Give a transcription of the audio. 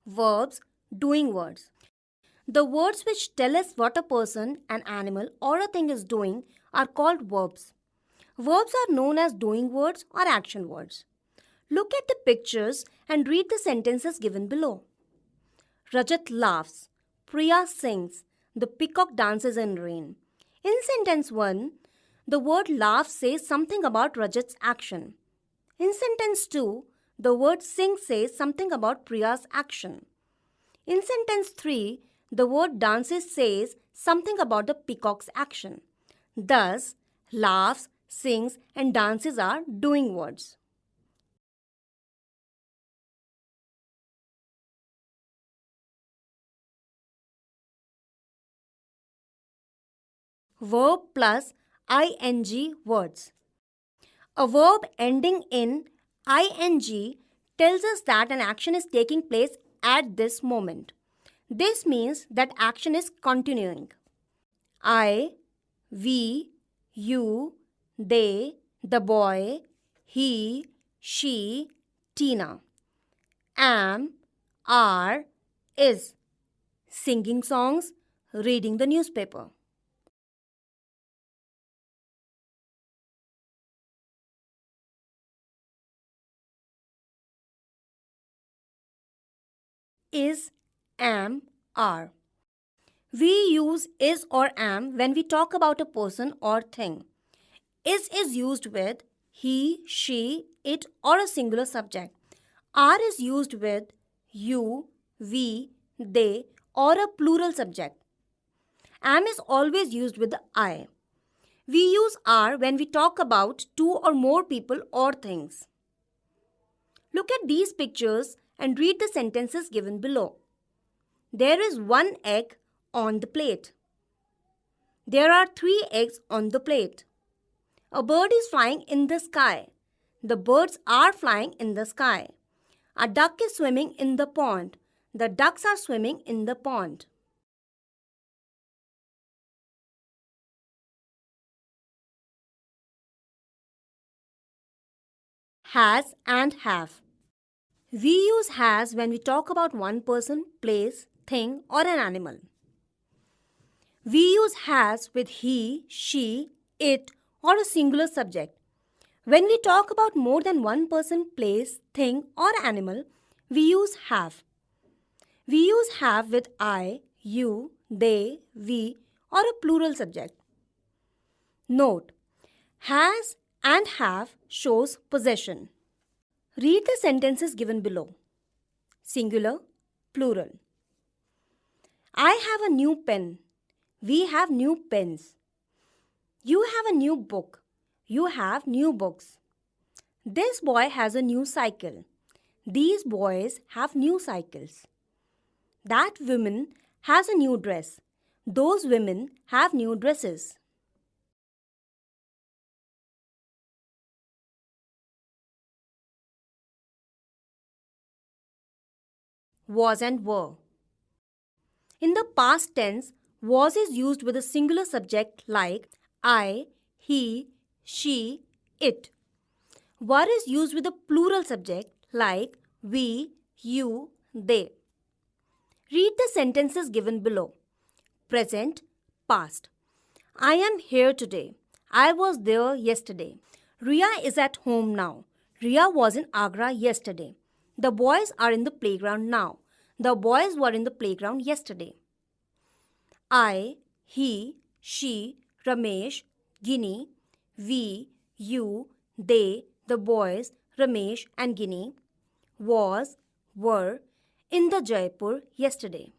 Verbs, doing words. The words which tell us what a person, an animal, or a thing is doing are called verbs. Verbs are known as doing words or action words. Look at the pictures and read the sentences given below. Rajat laughs. Priya sings. The peacock dances in rain. In sentence 1, the word laugh says something about Rajat's action. In sentence 2, the word sing says something about Priya's action. In sentence 3, the word dances says something about the peacock's action. Thus, laughs, sings, and dances are doing words. Verb plus ing words. A verb ending in ing tells us that an action is taking place at this moment. This means that action is continuing. I, we, you, they, the boy, he, she, Tina. Am, are, is. Singing songs, reading the newspaper. Is, am, are. We use is or am when we talk about a person or thing. Is used with he, she, it, or a singular subject. Are is used with you, we, they, or a plural subject. Am is always used with the I. We use are when we talk about two or more people or things. Look at these pictures and read the sentences given below. There is one egg on the plate. There are 3 eggs on the plate. A bird is flying in the sky. The birds are flying in the sky. A duck is swimming in the pond. The ducks are swimming in the pond. Has and have. We use has when we talk about one person, place, thing, or an animal. We use has with he, she, it, or a singular subject. When we talk about more than one person, place, thing, or animal, we use have. We use have with I, you, they, we, or a plural subject. Note: has and have shows possession. Read the sentences given below. Singular, plural. I have a new pen. We have new pens. You have a new book. You have new books. This boy has a new cycle. These boys have new cycles. That woman has a new dress. Those women have new dresses. Was and were. In the past tense, was is used with a singular subject like I, he, she, it. Were is used with a plural subject like we, you, they. Read the sentences given below. Present, past. I am here today. I was there yesterday. Ria is at home now. Ria was in Agra yesterday. The boys are in the playground now. The boys were in the playground yesterday. I, he, she, Ramesh, Ginny, we, you, they, the boys, Ramesh and Ginny, was, were, in the Jaipur yesterday.